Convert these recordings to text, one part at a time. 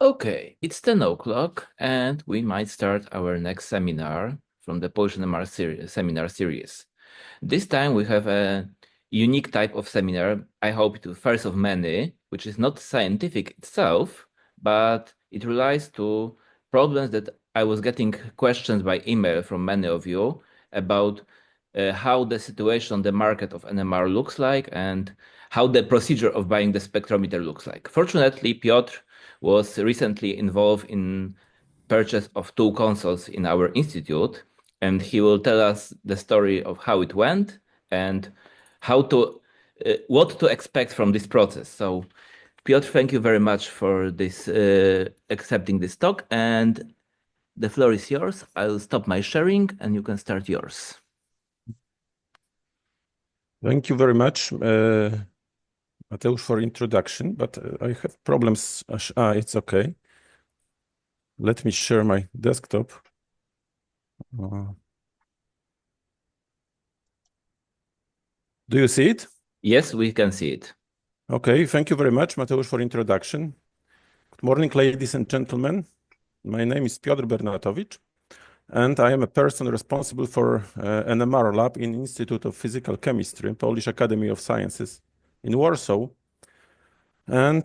Okay, it's 10 o'clock and we might start our next seminar from the Polish NMR seminar series. This time we have a unique type of seminar, I hope the first of many, which is not scientific itself, but it relies to problems that I was getting questions by email from many of you about how the situation on the market of NMR looks like and how the procedure of buying the spectrometer looks like. Fortunately, Piotr was recently involved in purchase of two consoles in our institute, and he will tell us the story of how it went and how to what to expect from this process. So, Piotr, thank you very much for this accepting this talk, and the floor is yours. I'll stop my sharing, and you can start yours. Thank you very much, Mateusz, for introduction, but I have problems. It's okay. Let me share my desktop. Do you see it? Yes, we can see it. Okay, thank you very much, Mateusz, for introduction. Good morning, ladies and gentlemen. My name is Piotr Bernatowicz, and I am a person responsible for NMR lab in Institute of Physical Chemistry, Polish Academy of Sciences in Warsaw. And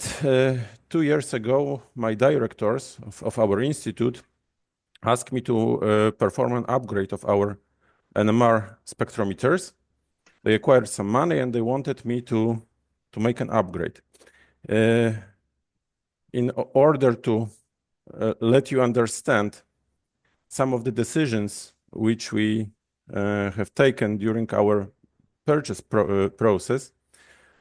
2 years ago, my directors of our institute asked me to perform an upgrade of our NMR spectrometers. They acquired some money and they wanted me to make an upgrade. In order to let you understand some of the decisions which we have taken during our purchase process,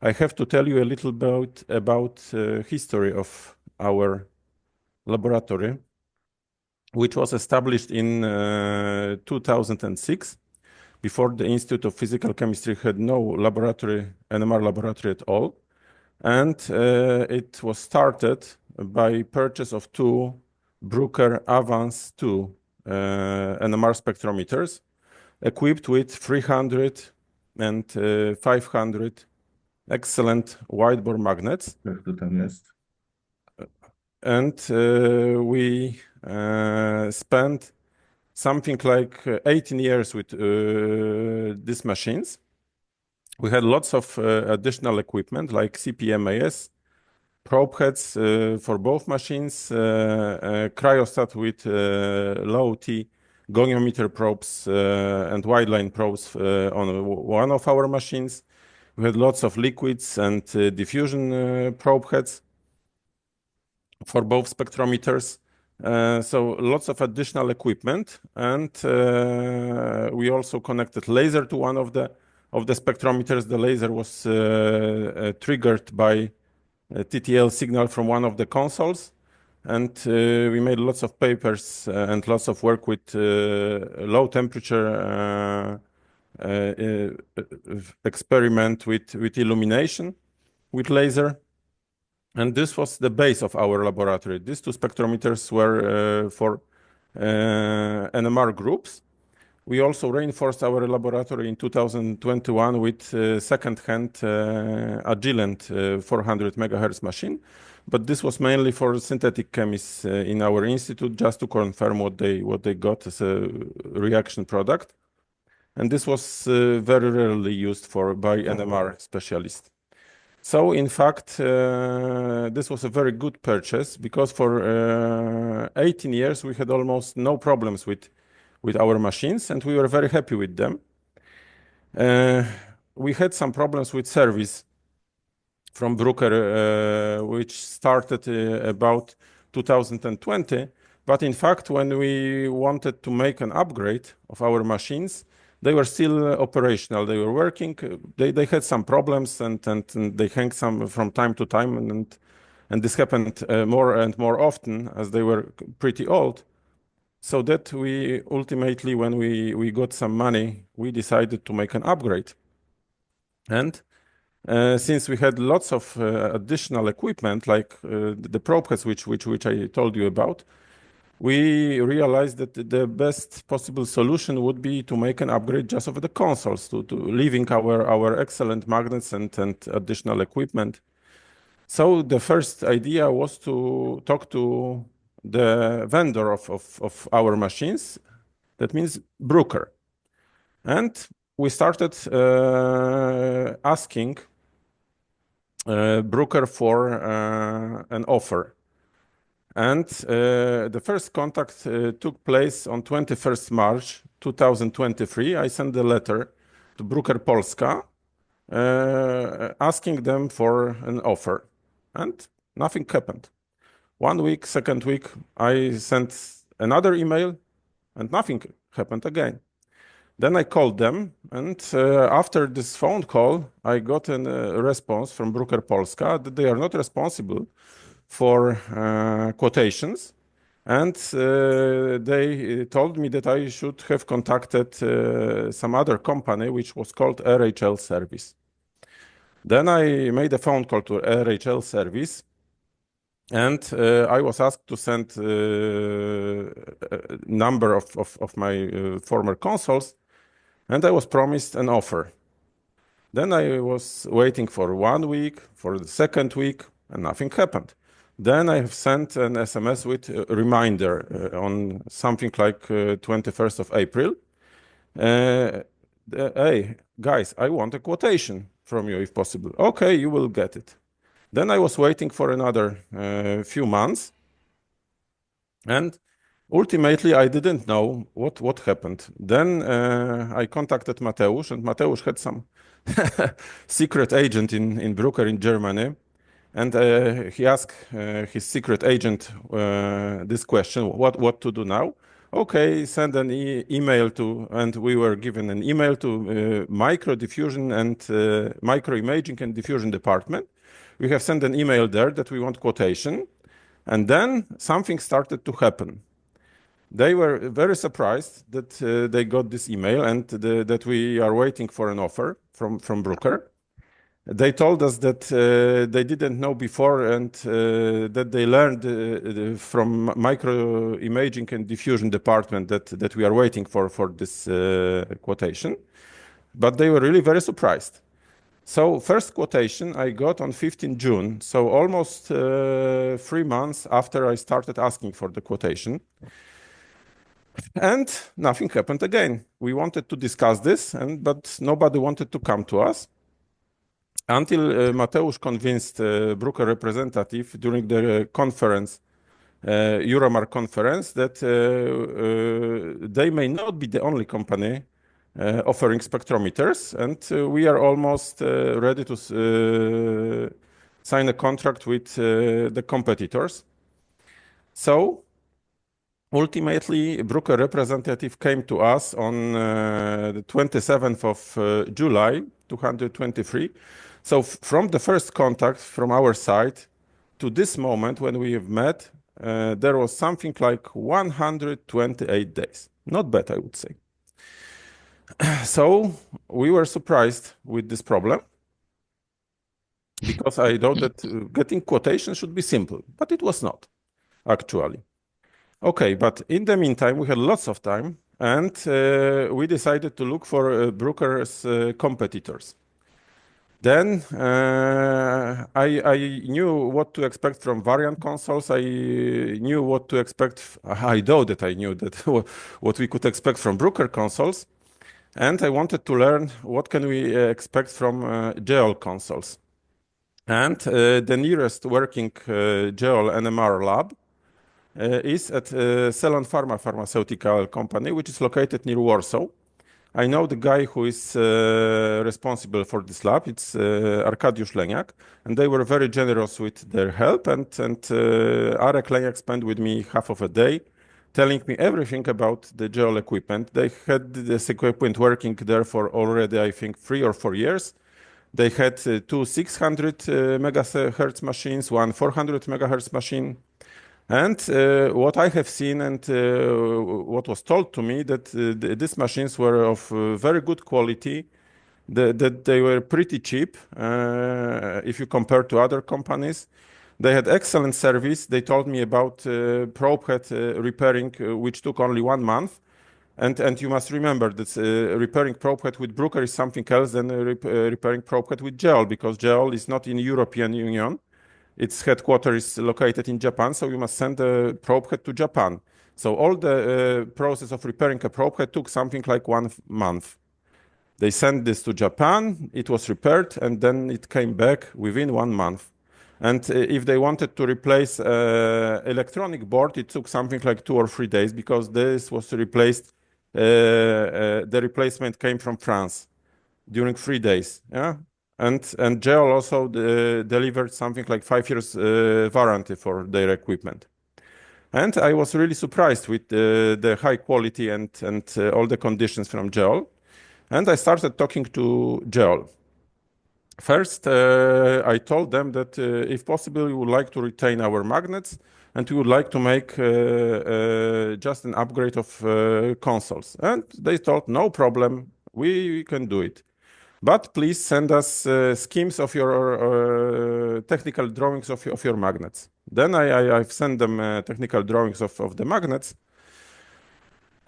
I have to tell you a little about history of our laboratory, which was established in 2006. Before, the Institute of Physical Chemistry had no laboratory, NMR laboratory at all. And it was started by purchase of two Bruker Avance 2 NMR spectrometers, equipped with 300 and 500 excellent wide-bore magnets. And we spent something like 18 years with these machines. We had lots of additional equipment like CPMAS, probe heads for both machines, cryostat with low T goniometer probes and wide line probes on one of our machines. We had lots of liquids and diffusion probe heads for both spectrometers. So lots of additional equipment, and we also connected laser to one of the spectrometers. The laser was triggered by a TTL signal from one of the consoles, and we made lots of papers and lots of work with low temperature experiment with illumination with laser. And this was the base of our laboratory. These two spectrometers were for NMR groups. We also reinforced our laboratory in 2021 with second-hand Agilent 400 megahertz machine. But this was mainly for synthetic chemists in our institute, just to confirm what they got as a reaction product. And this was very rarely used by NMR specialists. So in fact, this was a very good purchase, because for 18 years we had almost no problems with our machines, and we were very happy with them. We had some problems with service from Bruker, which started about 2020. But in fact, when we wanted to make an upgrade of our machines, they were still operational. They were working. They had some problems, and they hang some from time to time, and this happened more and more often as they were pretty old. So that we ultimately, when we got some money, we decided to make an upgrade. And since we had lots of additional equipment, like the probe heads, which I told you about, we realized that the best possible solution would be to make an upgrade just of the consoles, to leaving our excellent magnets and additional equipment. So the first idea was to talk to the vendor of our machines. That means broker. And we started asking broker for an offer. And the first contact took place on 21st March 2023. I sent a letter to Broker Polska asking them for an offer. And nothing happened. 1 week, second week, I sent another email and nothing happened again. Then I called them, and after this phone call, I got a response from Bruker Polska that they are not responsible for quotations, and they told me that I should have contacted some other company, which was called RHL Service. Then I made a phone call to RHL Service, and I was asked to send a number of my former consoles, and I was promised an offer. Then I was waiting for 1 week, for the second week, and nothing happened. Then I have sent an SMS with a reminder on something like 21st of April. Hey, guys, I want a quotation from you if possible. Okay, you will get it. Then I was waiting for another few months. And ultimately, I didn't know what happened. Then I contacted Mateusz, and Mateusz had some secret agent in Brucker in Germany. And he asked his secret agent this question, what to do now? Okay, send an email to, and we were given an email to micro diffusion and micro imaging and diffusion department. We have sent an email there that we want quotation. And then something started to happen. They were very surprised that they got this email and that we are waiting for an offer from Bruker. They told us that they didn't know before and that they learned from micro imaging and diffusion department that we are waiting for this quotation. But they were really very surprised. So first quotation I got on 15 June, so almost 3 months after I started asking for the quotation. And nothing happened again. We wanted to discuss this, but nobody wanted to come to us until Mateusz convinced Bruker representative during the conference, Euromar conference, that they may not be the only company offering spectrometers, and we are almost ready to sign a contract with the competitors. So ultimately, Bruker representative came to us on the 27th of July 2023. So from the first contact from our side to this moment when we have met, there was something like 128 days. Not bad, I would say. So we were surprised with this problem because I thought that getting quotation should be simple, but it was not, actually. Okay, but in the meantime, we had lots of time and we decided to look for Bruker's competitors. Then I knew what to expect from variant consoles. I knew what to expect. I know that I knew that what we could expect from Bruker consoles. And I wanted to learn what can we expect from GEOL consoles. And the nearest working GEOL NMR lab is at Celon Pharma pharmaceutical company, which is located near Warsaw. I know the guy who is responsible for this lab. It's Arkadiusz Leniak, and they were very generous with their help. And Arek Leniak spent with me half of a day, telling me everything about the GEOL equipment. They had this equipment working there for already, I think, 3 or 4 years. They had two 600 megahertz machines, one 400 megahertz machine. And what I have seen and what was told to me that these machines were of very good quality, that they were pretty cheap if you compare to other companies. They had excellent service. They told me about probe head repairing, which took only 1 month. And you must remember that repairing probe head with Bruker is something else than repairing probe head with GEOL, because GEOL is not in European Union. its headquarters is located in Japan, so you must send a probe head to Japan. So all the process of repairing a probe head took something like 1 month. They sent this to Japan, it was repaired, and then it came back within 1 month. And if they wanted to replace electronic board, it took something like 2 or 3 days because this was replaced. The replacement came from France during 3 days. Yeah, and GEOL also delivered something like 5 years warranty for their equipment. And I was really surprised with the high quality and all the conditions from GEOL. And I started talking to GEOL. First, I told them that if possible, we would like to retain our magnets and we would like to make just an upgrade of consoles. And they told, no problem, we can do it. But please send us schemes of your technical drawings of your magnets. Then I've sent them technical drawings of the magnets.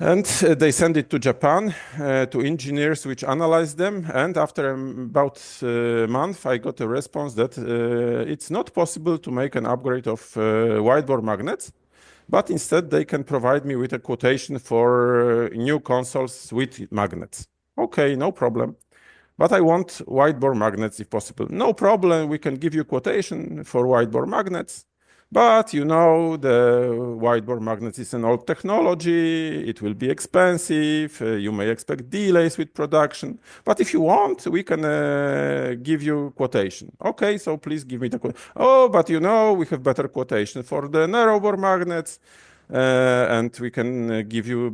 And they send it to Japan to engineers which analyze them. And after about a month, I got a response that it's not possible to make an upgrade of widebore magnets, but instead they can provide me with a quotation for new consoles with magnets. Okay, no problem. But I want widebore magnets if possible. No problem, we can give you quotation for widebore magnets. But you know, the widebore magnets is an old technology, it will be expensive, you may expect delays with production. But if you want, we can give you quotation. Okay, so please give me the quotation. Oh, but you know, we have better quotation for the narrowbore magnets. And we can give you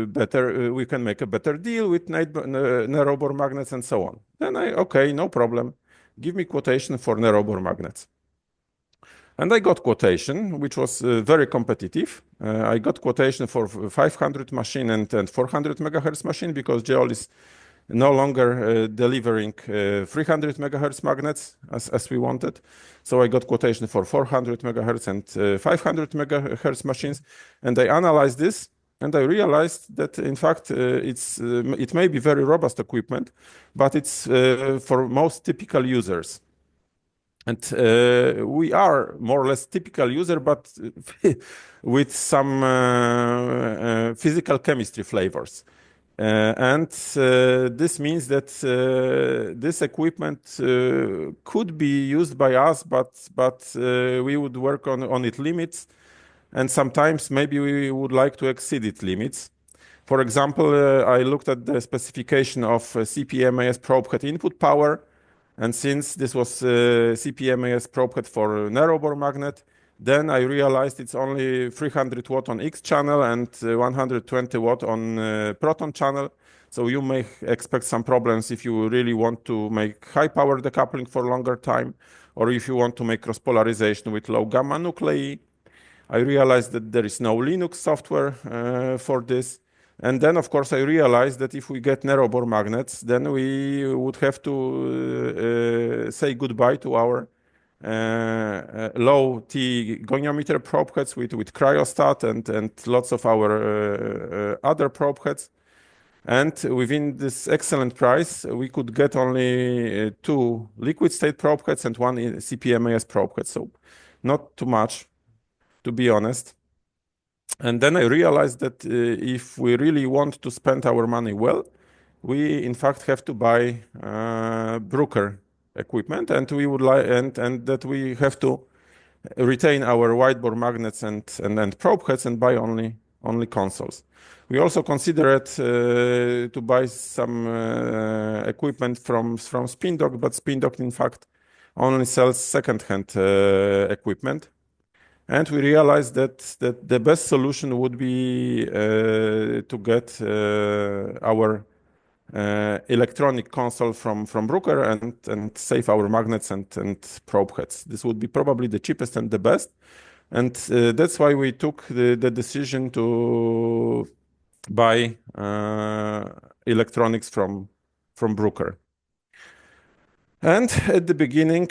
better, we can make a better deal with narrowbore magnets and so on. Then okay, no problem. Give me quotation for narrowbore magnets. And I got quotation, which was very competitive. I got quotation for 500 machine and 400 megahertz machine because GEOL is no longer delivering 300 megahertz magnets as we wanted. So I got quotation for 400 megahertz and 500 megahertz machines. And I analyzed this and I realized that in fact it may be very robust equipment, but it's for most typical users. And we are more or less typical user, but with some physical chemistry flavors. And this means that this equipment could be used by us, but we would work on its limits. And sometimes maybe we would like to exceed its limits. For example, I looked at the specification of CPMAS probe head input power. And since this was CPMAS probe head for narrowbore magnet, then I realized it's only 300 watt on X channel and 120 watt on proton channel. So you may expect some problems if you really want to make high power decoupling for longer time, or if you want to make cross polarization with low gamma nuclei. I realized that there is no Linux software for this. And then, of course, I realized that if we get narrowbore magnets, then we would have to say goodbye to our low T goniometer probe heads with cryostat and lots of our other probe heads. And within this excellent price, we could get only 2 liquid state probe heads and 1 CPMAS probe head. So not too much, to be honest. And then I realized that if we really want to spend our money well, we in fact have to buy Bruker equipment, and we would like and that we have to retain our widebore magnets and probe heads and buy only consoles. We also considered to buy some equipment from SpinDoc, but SpinDoc in fact only sells second-hand equipment. And we realized that the best solution would be to get our electronic console from Bruker and save our magnets and probe heads. This would be probably the cheapest and the best. And that's why we took the decision to buy electronics from Bruker. And at the beginning,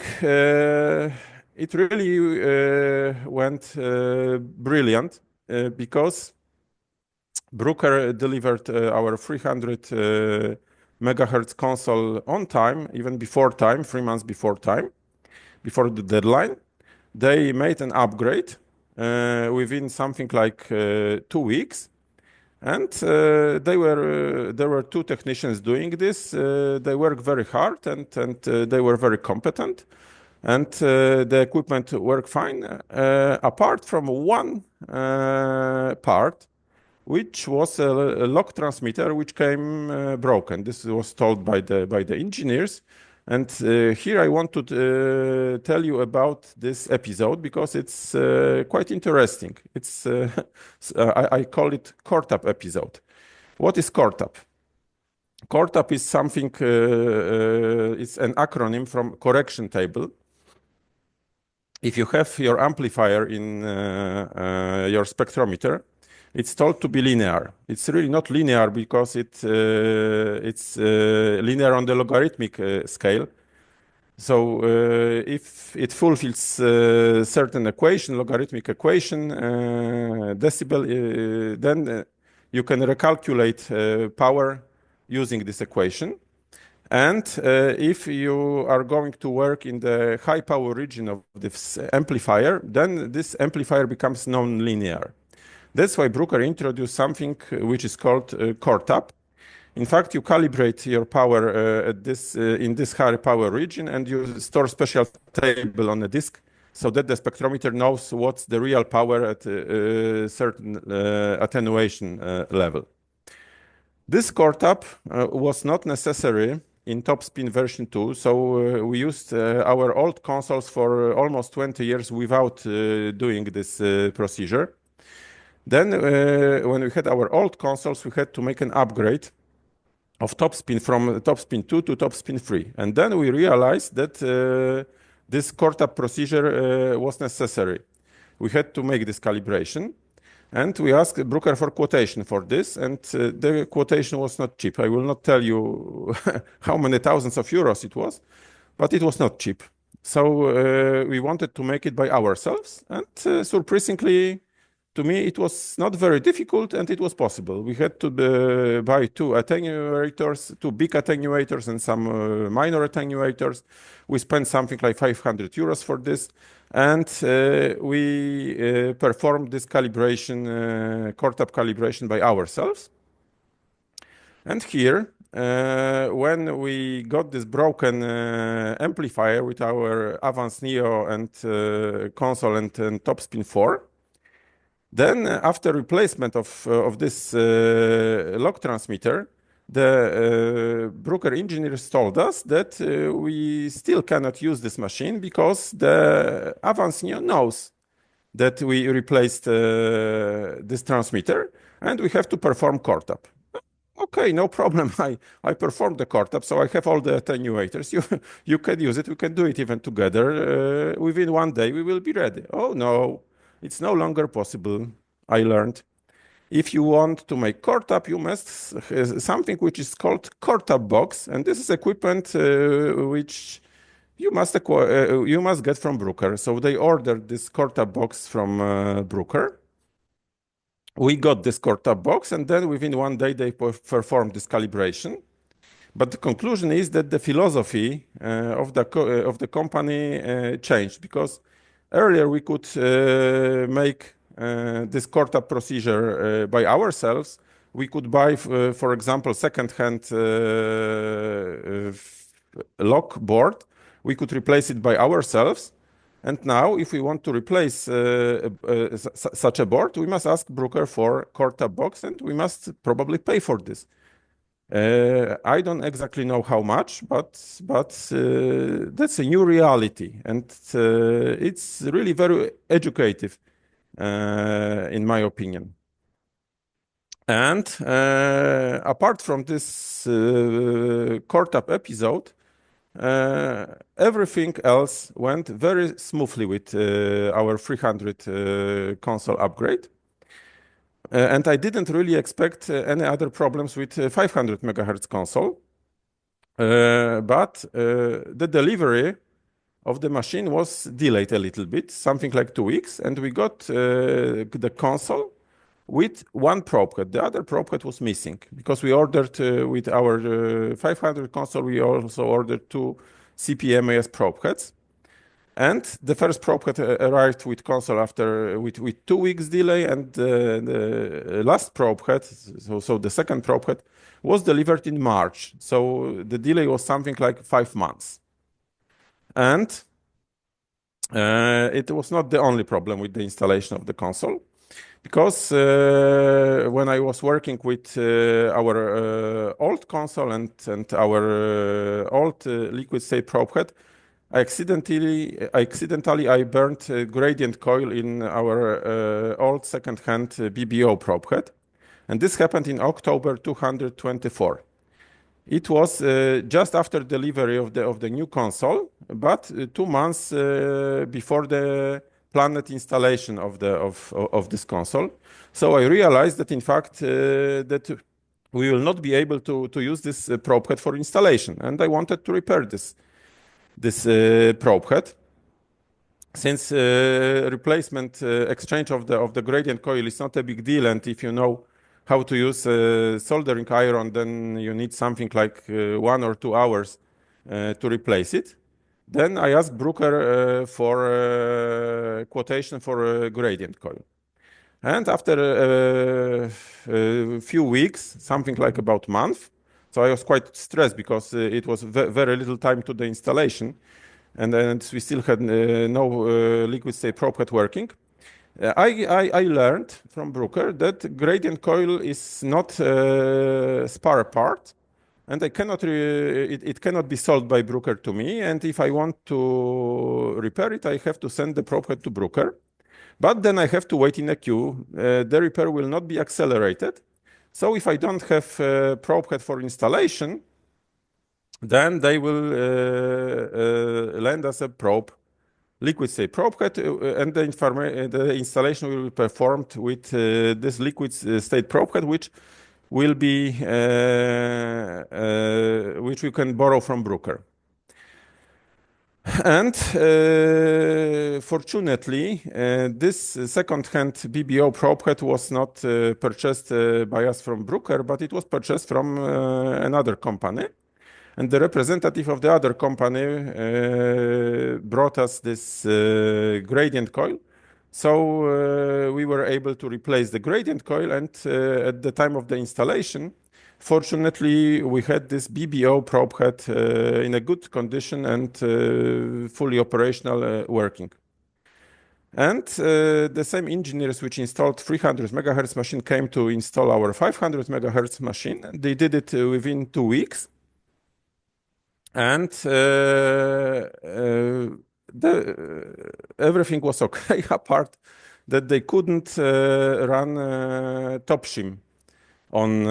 it really went brilliant because Bruker delivered our 300 megahertz console on time, even before time, 3 months before time, before the deadline. they made an upgrade within something like 2 weeks. And there were two technicians doing this. They worked very hard and they were very competent. And the equipment worked fine, apart from one part, which was a lock transmitter, which came broken. This was told by the engineers. And here I want to tell you about this episode because it's quite interesting. It's I call it core-tap episode. What is core-tap? Core-tap is something. It's an acronym from correction table. If you have your amplifier in your spectrometer, it's told to be linear. It's really not linear because it's linear on the logarithmic scale. So if it fulfills certain equation, logarithmic equation, decibel, then you can recalculate power using this equation. And if you are going to work in the high power region of this amplifier, then this amplifier becomes non-linear. That's why Bruker introduced something which is called core-tap. In fact, you calibrate your power in this high power region, and you store special table on a disk so that the spectrometer knows what's the real power at a certain attenuation level. This core-tap was not necessary in TopSpin version 2, so we used our old consoles for almost 20 years without doing this procedure. Then, when we had our old consoles, we had to make an upgrade of TopSpin from TopSpin 2 to TopSpin 3. And then we realized that this core-tap procedure was necessary. We had to make this calibration. And we asked Bruker for quotation for this, and the quotation was not cheap. I will not tell you how many thousands of euros it was, but it was not cheap. So we wanted to make it by ourselves, and surprisingly, to me, it was not very difficult, and it was possible. We had to buy two attenuators, two big attenuators, and some minor attenuators. We spent something like 500 euros for this. And we performed this calibration, core-tap calibration by ourselves. And here, when we got this broken amplifier with our Avance Neo and console and TopSpin 4, then after replacement of this lock transmitter, the Bruker engineers told us that we still cannot use this machine because the Avance Neo knows that we replaced this transmitter and we have to perform core-tap. Okay, no problem. I performed the core-tap, so I have all the attenuators. You can use it. We can do it even together. Within one day, we will be ready. Oh, no, it's no longer possible, I learned. If you want to make core-tap, you must have something which is called core-tap box, and this is equipment which you must get from Bruker. So they ordered this core-tap box from Bruker. We got this core-tap box, and then within one day they performed this calibration. But the conclusion is that the philosophy of the company changed, because earlier we could make this core-tap procedure by ourselves. We could buy, for example, second-hand lock board. We could replace it by ourselves. And now, if we want to replace such a board, we must ask Bruker for core-tap box, and we must probably pay for this. I don't exactly know how much, but that's a new reality, and it's really very educative. In my opinion. And apart from this core-tap episode, everything else went very smoothly with our 300 console upgrade. And I didn't really expect any other problems with 500 megahertz console. But the delivery of the machine was delayed a little bit, something like 2 weeks, and we got the console with one probe head. The other probe head was missing because we ordered with our 500 console, we also ordered two CPMAS probe heads. And the first probe had arrived with console after with 2 weeks delay, and the last probe head, so the second probe head, was delivered in March. So the delay was something like 5 months. And it was not the only problem with the installation of the console, because when I was working with our old console and our old liquid state probe head, accidentally I burned a gradient coil in our old second-hand BBO probe head, and this happened in October 224. It was just after delivery of the new console, but 2 months before the planned installation of this console. So I realized that in fact that we will not be able to use this probe head for installation, and I wanted to repair this probe head. Since replacement exchange of the gradient coil is not a big deal, and if you know how to use soldering iron, then you need something like 1 or 2 hours to replace it. Then I asked Brooker for quotation for a gradient coil. And after a few weeks, something like about a month, so I was quite stressed because it was very little time to the installation, and then we still had no liquid state probe head working. I learned from Brooker that gradient coil is not a spare part, and I cannot it cannot be sold by Brooker to me. And if I want to repair it, I have to send the probe head to Brooker. But then I have to wait in a queue. The repair will not be accelerated. So if I don't have a probe head for installation, then they will lend us a probe, liquid state probe head, and the installation will be performed with this liquid state probe head, which will be which we can borrow from Brooker. And fortunately, this second-hand BBO probe head was not purchased by us from Brooker, but it was purchased from another company. And the representative of the other company brought us this gradient coil. So we were able to replace the gradient coil, and at the time of the installation, fortunately, we had this BBO probe head in a good condition and fully operational working. And the same engineers which installed 300 megahertz machine came to install our 500 megahertz machine. They did it within 2 weeks. And everything was okay, apart that they couldn't run top shim on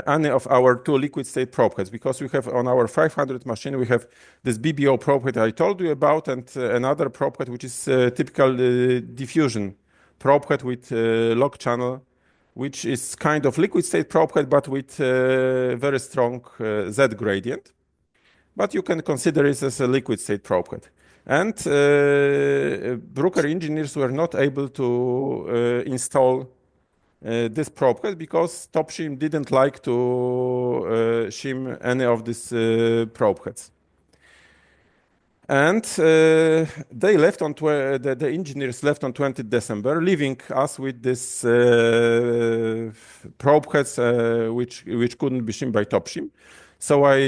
any of our two liquid state probe heads, because we have on our 500 machine, we have this BBO probe head I told you about, and another probe head which is typical diffusion probe head with lock channel, which is kind of liquid state probe head, but with very strong Z gradient. But you can consider it as a liquid state probe head. And Brooker engineers were not able to install this probe head because Top Shim didn't like to shim any of these probe heads. And they left on the engineers left on 20th December, leaving us with this probe heads which couldn't be shimmed by Top Shim. So I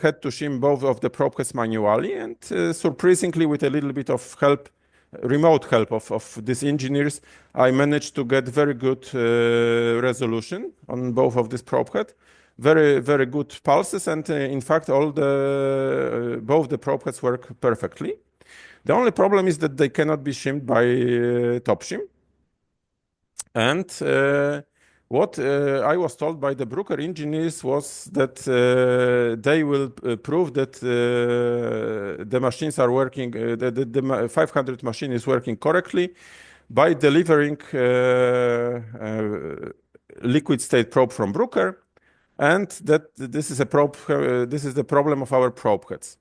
had to shim both of the probe heads manually, and surprisingly, with a little bit of help, remote help of these engineers, I managed to get very good resolution on both of this probe head. Very, very good pulses, and in fact, all both the probe heads work perfectly. The only problem is that they cannot be shimmed by Top Shim. And what I was told by the Brooker engineers was that they will prove that the machines are working, the 500 machine is working correctly by delivering liquid state probe from Brooker, and that this is a probe. This is the problem of our probe heads.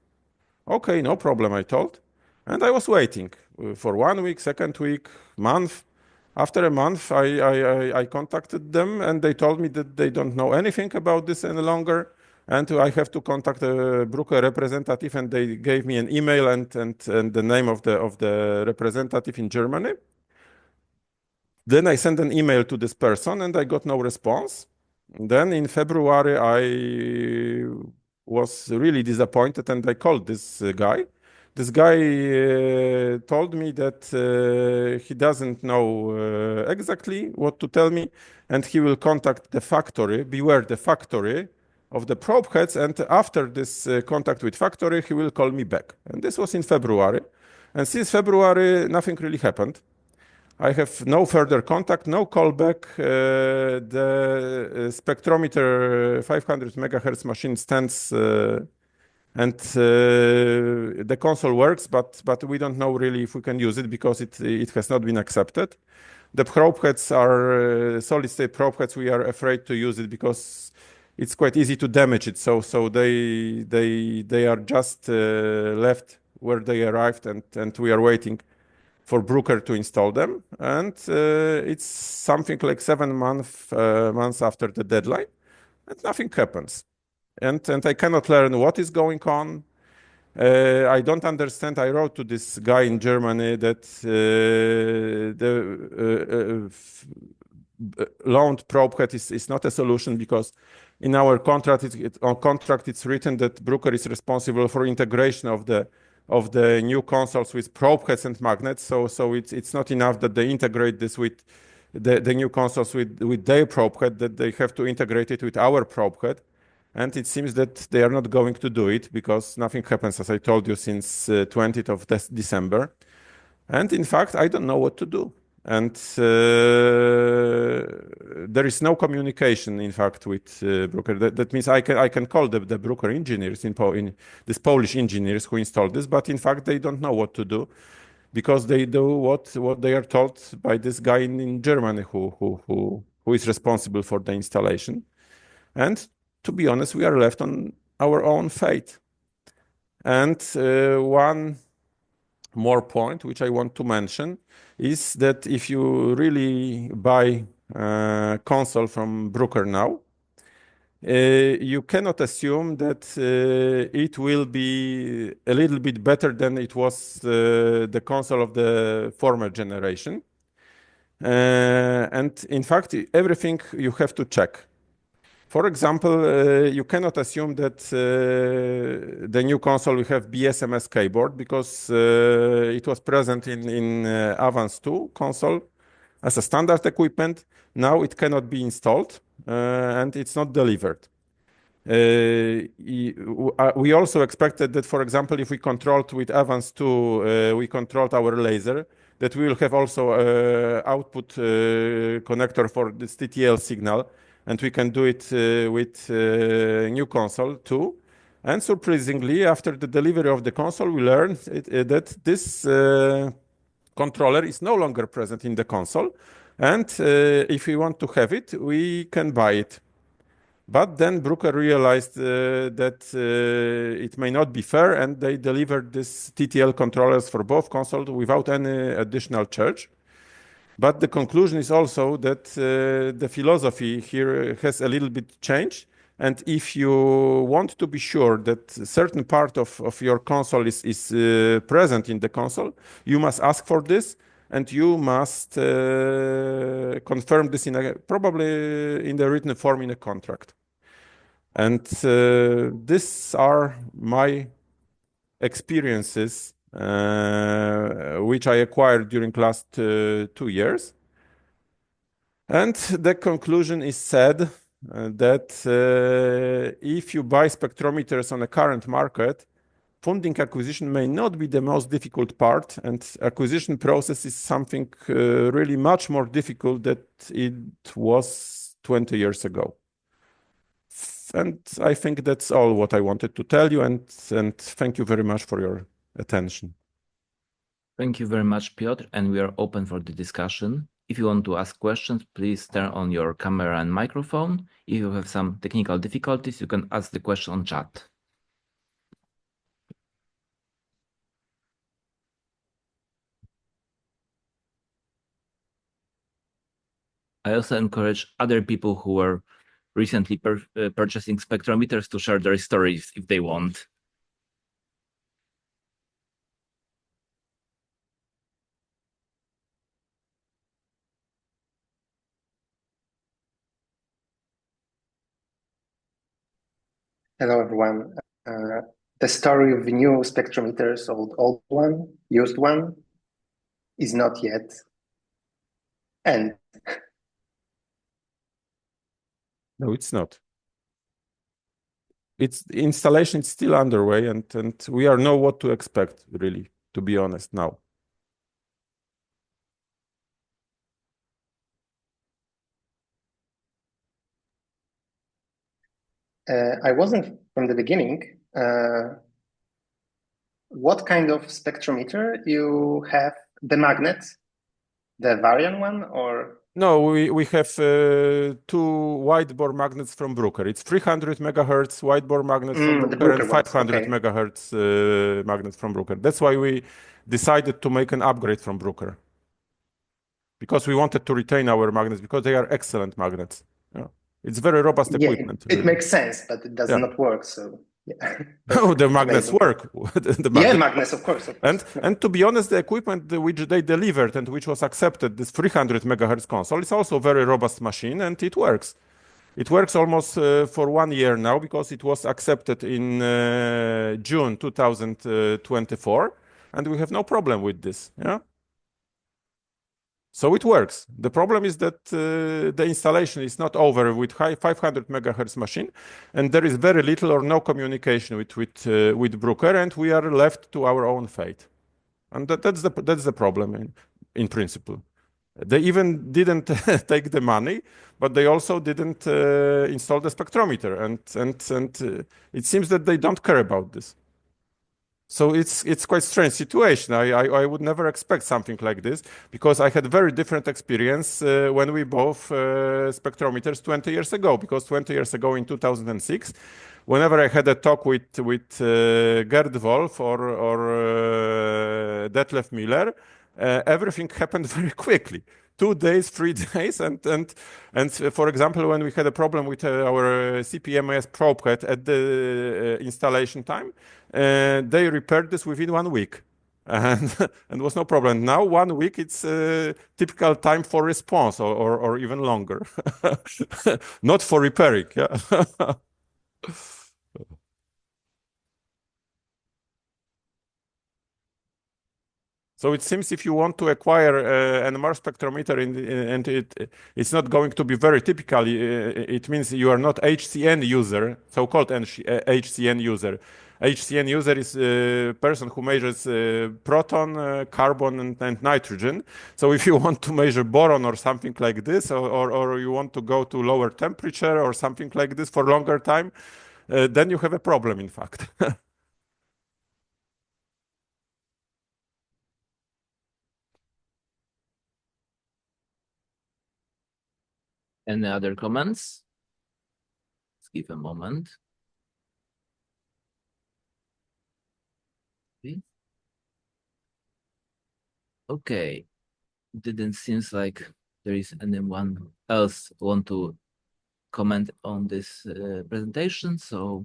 Okay, no problem, I told, and I was waiting for 1 week, second week, month. After a month, I contacted them, and they told me that they don't know anything about this any longer. and I have to contact a broker representative, and they gave me an email and the name of the representative in Germany. Then I sent an email to this person and I got no response. Then in February, I was really disappointed and I called this guy. This guy told me that he doesn't know exactly what to tell me and he will contact the factory, beware the factory of the probe heads. And after this contact with factory, he will call me back. And this was in February. And since February, nothing really happened. I have no further contact, no callback. The spectrometer 500 megahertz machine stands and the console works, but we don't know really if we can use it because it has not been accepted. The probe heads are solid state probe heads. We are afraid to use it because it's quite easy to damage it. So they are just left where they arrived, and we are waiting for Brooker to install them, and it's something like 7 months after the deadline, and nothing happens. And I cannot learn what is going on. I don't understand. I wrote to this guy in Germany that the loaned probe head is not a solution because in our contract, it's written that Brooker is responsible for integration of the new consoles with probe heads and magnets. So it's not enough that they integrate this with the new consoles with their probe head, that they have to integrate it with our probe head. And it seems that they are not going to do it because nothing happens, as I told you, since 20th of December. And in fact, I don't know what to do. And there is no communication, in fact, with Brooker. That means I can call the Brooker engineers in these Polish engineers who installed this, but in fact they don't know what to do because they do what they are told by this guy in Germany who is responsible for the installation. And to be honest, we are left on our own fate. And one more point which I want to mention is that if you really buy a console from Brooker now, you cannot assume that it will be a little bit better than it was the console of the former generation. And in fact, everything you have to check. For example, you cannot assume that the new console will have BSMS keyboard because it was present in Avance 2 console as a standard equipment. Now it cannot be installed and it's not delivered. We also expected that, for example, if we controlled with Avance 2, we controlled our laser, that we will have also output connector for this TTL signal, and we can do it with new console too. And surprisingly, after the delivery of the console, we learned that this controller is no longer present in the console. And if we want to have it, we can buy it. But then Brooker realized that it may not be fair, and they delivered this TTL controllers for both consoles without any additional charge. But the conclusion is also that the philosophy here has a little bit changed. And if you want to be sure that a certain part of your console is present in the console, you must ask for this, and you must confirm this probably in the written form in a contract. And these are my experiences which I acquired during last 2 years. And the conclusion is said that if you buy spectrometers on the current market, funding acquisition may not be the most difficult part, and acquisition process is something really much more difficult than it was 20 years ago. And I think that's all what I wanted to tell you, and thank you very much for your attention. Thank you very much, Piotr, and we are open for the discussion. If you want to ask questions, please turn on your camera and microphone. If you have some technical difficulties, you can ask the question on chat. I also encourage other people who are recently purchasing spectrometers to share their stories if they want. Hello, everyone. The story of the new spectrometers, old one, used one, is not yet end. No, it's not. It's installation is still underway, and we are know what to expect, really, to be honest now. I wasn't from the beginning. What kind of spectrometer you have? The magnet, the variant one, or? No, we have two wide bore magnets from Bruker. It's 300 megahertz wide bore magnets from The Bruker and Bruker ones, 500 okay. megahertz magnets from Bruker. That's why we decided to make an upgrade from Bruker, because we wanted to retain our magnets because they are excellent magnets. Yeah. It's very robust Yeah, equipment. it makes sense, but it does not work. So yeah. Oh, the magnets Amazing. work. The Yeah, magnets, of course. And to be honest, the equipment which they delivered and which was accepted, this 300 megahertz console, is also a very robust machine, and it works. It works almost for 1 year now, because it was accepted in June 2024, and we have no problem with this. Yeah. So it works. The problem is that the installation is not over with 500 megahertz machine, and there is very little or no communication with Bruker, and we are left to our own fate. And that's the problem in principle. They even didn't take the money, but they also didn't install the spectrometer, and it seems that they don't care about this. So it's quite strange situation. I would never expect something like this, because I had very different experience when we bought spectrometers 20 years ago. Because 20 years ago, in 2006, whenever I had a talk with Gerd Wolf or Detlef Miller, everything happened very quickly. 2 days, 3 days, and for example, when we had a problem with our CPMS probe head at the installation time, they repaired this within 1 week, and was no problem. Now 1 week, it's typical time for response, or even longer, not for repairing. Yeah. So it seems if you want to acquire an NMR spectrometer and it's not going to be very typical, it means you are not HCN user, so-called HCN user. HCN user is a person who measures proton, carbon, and nitrogen. So if you want to measure boron or something like this, or you want to go to lower temperature or something like this for longer time, then you have a problem, in fact. Any other comments? Let's give a moment. Okay. Didn't seems like there is anyone else want to comment on this presentation, so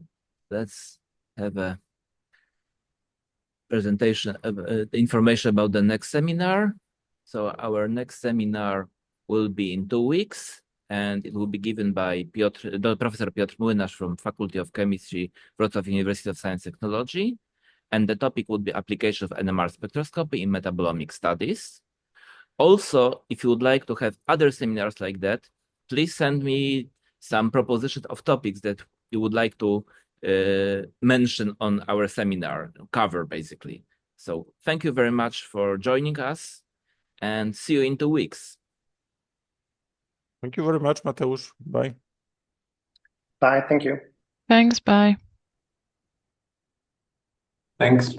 let's have a presentation of information about the next seminar. So our next seminar will be in 2 weeks, and it will be given by Professor Piotr Młynarz from Faculty of Chemistry, Wrocław University of Science and Technology, and the topic would be application of NMR spectroscopy in metabolomic studies. Also, if you would like to have other seminars like that, please send me some propositions of topics that you would like to mention on our seminar, cover basically. So thank you very much for joining us, and see you in 2 weeks. Thank you very much, Mateusz. Bye. Bye, thank you. Thanks, bye. Thanks.